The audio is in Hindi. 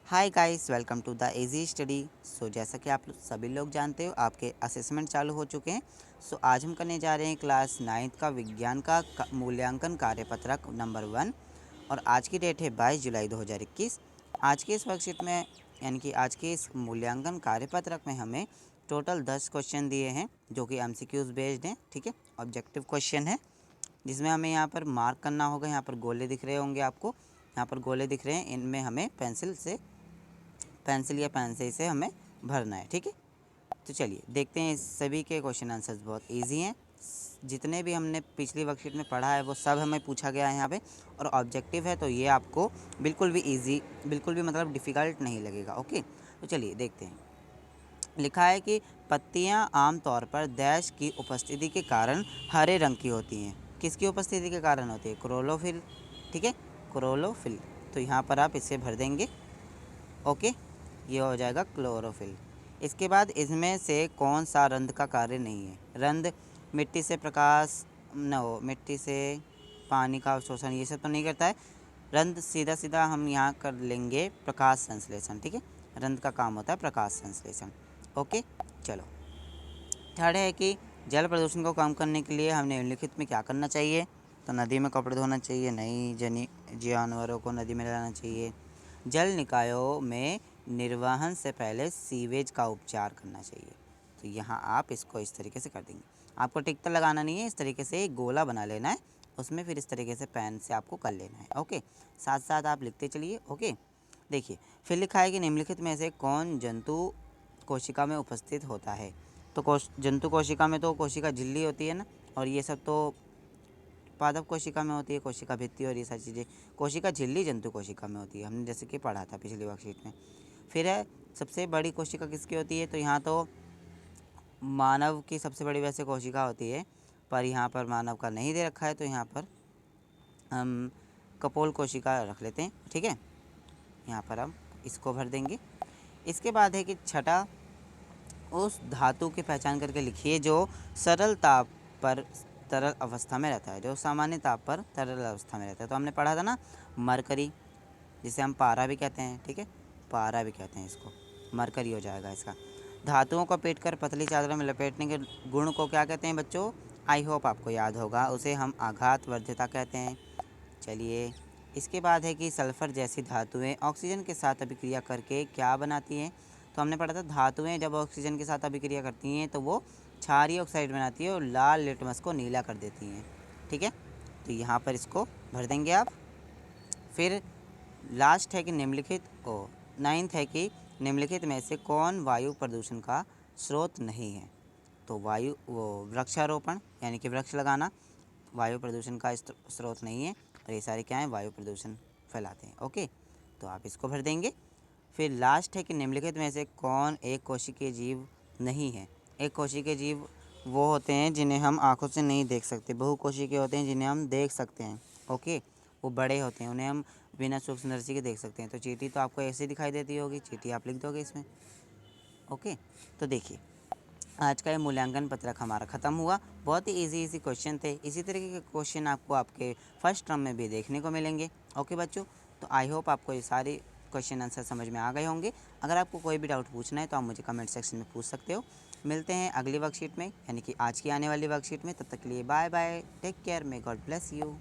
Hi guys, welcome to the easy study. जैसा कि आप सभी लोग जानते हो, आपके असेसमेंट चालू हो चुके हैं। आज हम करने जा रहे हैं क्लास 9th का विज्ञान का मूल्यांकन कार्यपत्रक नंबर 1। और आज की डेट है 22 जुलाई 2021। आज के इस वर्कशीट में यानी कि आज के इस मूल्यांकन कार्यपत्रक में हमें टोटल 10 क्वेश्चन दिए हैं जो कि MCQs बेस्ड हैं। ठीक है, ऑब्जेक्टिव क्वेश्चन है जिसमें हमें यहाँ पर मार्क करना होगा। यहाँ पर गोले दिख रहे होंगे आपको, यहाँ पर गोले दिख रहे हैं, इनमें हमें पेंसिल या पेंसिल से हमें भरना है। ठीक है, तो चलिए देखते हैं। इस सभी के क्वेश्चन आंसर्स बहुत इजी हैं। जितने भी हमने पिछली वर्कशीट में पढ़ा है वो सब हमें पूछा गया है यहाँ पे, और ऑब्जेक्टिव है तो ये आपको बिल्कुल भी इजी, बिल्कुल भी मतलब डिफ़िकल्ट नहीं लगेगा। ओके, तो चलिए देखते हैं। लिखा है कि पत्तियाँ आमतौर पर डैश की उपस्थिति के कारण हरे रंग की होती हैं। किसकी उपस्थिति के कारण होती है? क्लोरोफिल। ठीक है, क्लोरोफिल। तो यहाँ पर आप इसे भर देंगे। ओके, ये हो जाएगा क्लोरोफिल। इसके बाद इसमें से कौन सा रंध्र का कार्य नहीं है? रंध्र मिट्टी से प्रकाश न हो, मिट्टी से पानी का अवशोषण, ये सब तो नहीं करता है। रंध्र सीधा सीधा हम यहाँ कर लेंगे प्रकाश संश्लेषण। ठीक है, रंध्र का काम होता है प्रकाश संश्लेषण। ओके, चलो। थर्ड है कि जल प्रदूषण को कम करने के लिए हमने निम्नलिखित में क्या करना चाहिए? तो नदी में कपड़े धोना चाहिए, नई जानवरों को नदी में लाना चाहिए। जल निकायों में निर्वहन से पहले सीवेज का उपचार करना चाहिए। तो यहाँ आप इसको इस तरीके से कर देंगे। आपको टिक लगाना नहीं है, इस तरीके से एक गोला बना लेना है, उसमें फिर इस तरीके से पेन से आपको कर लेना है। ओके, साथ साथ आप लिखते चलिए। ओके, देखिए फिर लिखा है कि निम्नलिखित में से कौन जंतु कोशिका में उपस्थित होता है? तो जंतु कोशिका में तो कोशिका झिल्ली होती है ना, और ये सब तो पादप कोशिका में होती है, कोशिका भित्ति और ये सारी चीज़ें। कोशिका झिल्ली जंतु कोशिका में होती है, हमने जैसे कि पढ़ा था पिछली वर्कशीट में। फिर है सबसे बड़ी कोशिका किसकी होती है? तो यहाँ तो मानव की सबसे बड़ी वैसे कोशिका होती है, पर यहाँ पर मानव का नहीं दे रखा है, तो यहाँ पर हम कपोल कोशिका रख लेते हैं। ठीक है, यहाँ पर हम इसको भर देंगे। इसके बाद है कि छठा, उस धातु की पहचान करके लिखिए जो सरल ताप पर तरल अवस्था में रहता है, जो सामान्य ताप पर तरल अवस्था में रहता है। तो हमने पढ़ा था ना, मरकरी, जिसे हम पारा भी कहते हैं। ठीक है, पारा भी कहते हैं इसको, मरकरी हो जाएगा इसका। धातुओं को पीट कर पतली चादरों में लपेटने के गुण को क्या कहते हैं बच्चों? आई होप आपको याद होगा, उसे हम आघात वर्ध्यता कहते हैं। चलिए, इसके बाद है कि सल्फ़र जैसी धातुएं ऑक्सीजन के साथ अभिक्रिया करके क्या बनाती हैं? तो हमने पढ़ा था धातुएं जब ऑक्सीजन के साथ अभिक्रिया करती हैं तो वो क्षारीय ऑक्साइड बनाती है और लाल लिटमस को नीला कर देती हैं। ठीक है, तो यहाँ पर इसको भर देंगे आप। फिर लास्ट है कि नाइन्थ है कि निम्नलिखित में से कौन वायु प्रदूषण का स्रोत नहीं है? तो वृक्षारोपण यानी कि वृक्ष लगाना वायु प्रदूषण का स्रोत नहीं है, और ये सारे क्या हैं? वायु प्रदूषण फैलाते हैं। ओके, तो आप इसको भर देंगे। फिर लास्ट है कि निम्नलिखित में से कौन एक कोशिकीय जीव नहीं है? एक कोशिकीय जीव वो होते हैं जिन्हें हम आंखों से नहीं देख सकते, बहुकोशिकीय होते हैं जिन्हें हम देख सकते हैं। ओके, वो बड़े होते हैं, उन्हें हम बिना सूक्ष्मदर्शी के देख सकते हैं। तो चींटी तो आपको ऐसे दिखाई देती होगी, चींटी आप लिख दोगे इसमें। ओके, तो देखिए आज का ये मूल्यांकन पत्रक हमारा ख़त्म हुआ। बहुत ही इजी क्वेश्चन थे। इसी तरीके के क्वेश्चन आपको आपके फर्स्ट टर्म में भी देखने को मिलेंगे। ओके बच्चों, तो आई होप आपको ये सारे क्वेश्चन आंसर समझ में आ गए होंगे। अगर आपको कोई भी डाउट पूछना है तो आप मुझे कमेंट सेक्शन में पूछ सकते हो। मिलते हैं अगली वर्कशीट में, यानी कि आज की आने वाली वर्कशीट में। तब तक के लिए bye bye, take care, may God bless you.